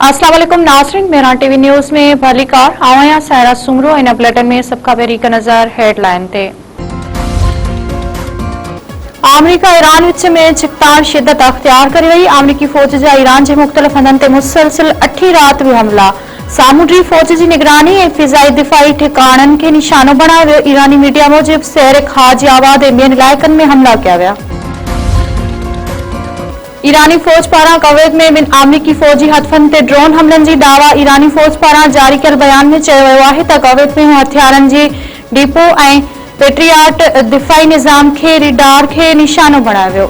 अस्सलाम वालेकुम नाज़रीन, मेरा टीवी न्यूज़ में भलीकार आवाया सायरा सुमरो इन बुलेटिन में सबका बेरी का नजर हेडलाइन थे। अमरीका ईरान विच में चिकतान शिद्दत अख्तियार करे वही। अमरीकी फौज जा ईरान के मुख्तलिफ हंधन ते मुसलसिल 8 रात भी हमला। सामुंडी फौज की निगरानी ऐं फिज़ाई दिफाई ठिकाणनि के निशानो बनायो वियो। ईरानी मीडिया मूजिब शहर खाजियाबाद ऐं ॿियनि इलाइक़नि में हमला किया विया। ईरानी फौज पारां कवैत में ॿिनि अमरीकी फौजी हथफनि ते ड्रोन हमलनि जी दावा। ईरानी फौज पारां जारी कयल बयान में चयो वियो आहे त कवैत में हथियारनि जी डिपो ऐं पेट्रियाट दिफ़ाई निज़ाम के रडार के निशानो बणायो वियो।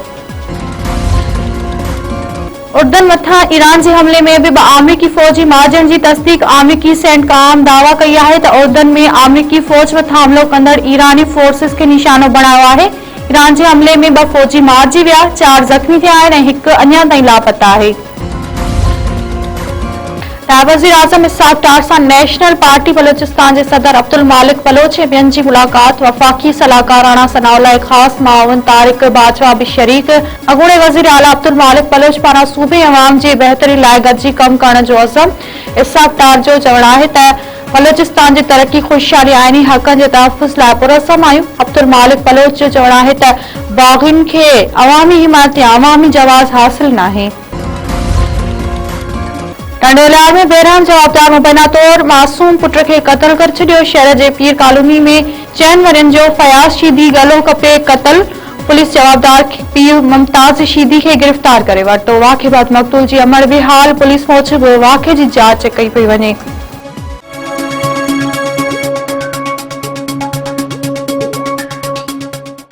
उर्दन मथां ईरान जे हमले में भी अमरीकी फौजी मारिजण जी तस्दीक। अमरीकी सेंटकॉम दावा कई आहे त उर्दन में अमरीकी फौज मथां हमलो कंदड़ ईरानी फोर्सिस के निशानो बणायो आहे। ईरान के हमले में 2 फौजी मारिजी विया, 4 जख्मी थिया आहिनि ऐं 1 अञा ताईं लापता आहे। नायब वज़ीर आज़म इसहाक़ डार सां नेशनल पार्टी बलूचिस्तान के सदर अब्दुल मालिक बलोच ऐं ॿियनि जी मुलाक़ात। वफ़ाक़ी सलाहकार राणा सनाउल्लाह ख़ास माउन तारिक बाजवा भी शरीक। अॻूणे वज़ीर आला अब्दुल मालिक बलोच पारां सूबे अवाम जी बहितरी लाइ गॾिजी कम करण जो अज़म। इसहाक़ डार जो चवणु आहे त बलूचिस्तान की तरक्की खुशहाली आइनी हक़नि के तहफ़्फ़ुज़ लाइ पुरअज़म आहियूं। अब्दुल मालिक बलोच जो चवणु आहे त बाग़ियुनि खे अवामी हिमायत या अवामी जवाज़ हासिल नाहे। टंडोला में बहराम जवाबदार मुबैना तौर मासूम पुट के कत्ल कर छो। शहर के पीर कॉलोनी में 4 वरियन जो फयाज शीदी गलो कपे कत्ल। पुलिस जवाबदार पीर मुमताज शीदी के गिरफ्तार करे वरतो। वाक़े बाद मक़तूल की अमर बेहाल। पुलिस मूजिब वाक़े की जांच कई पई वञे।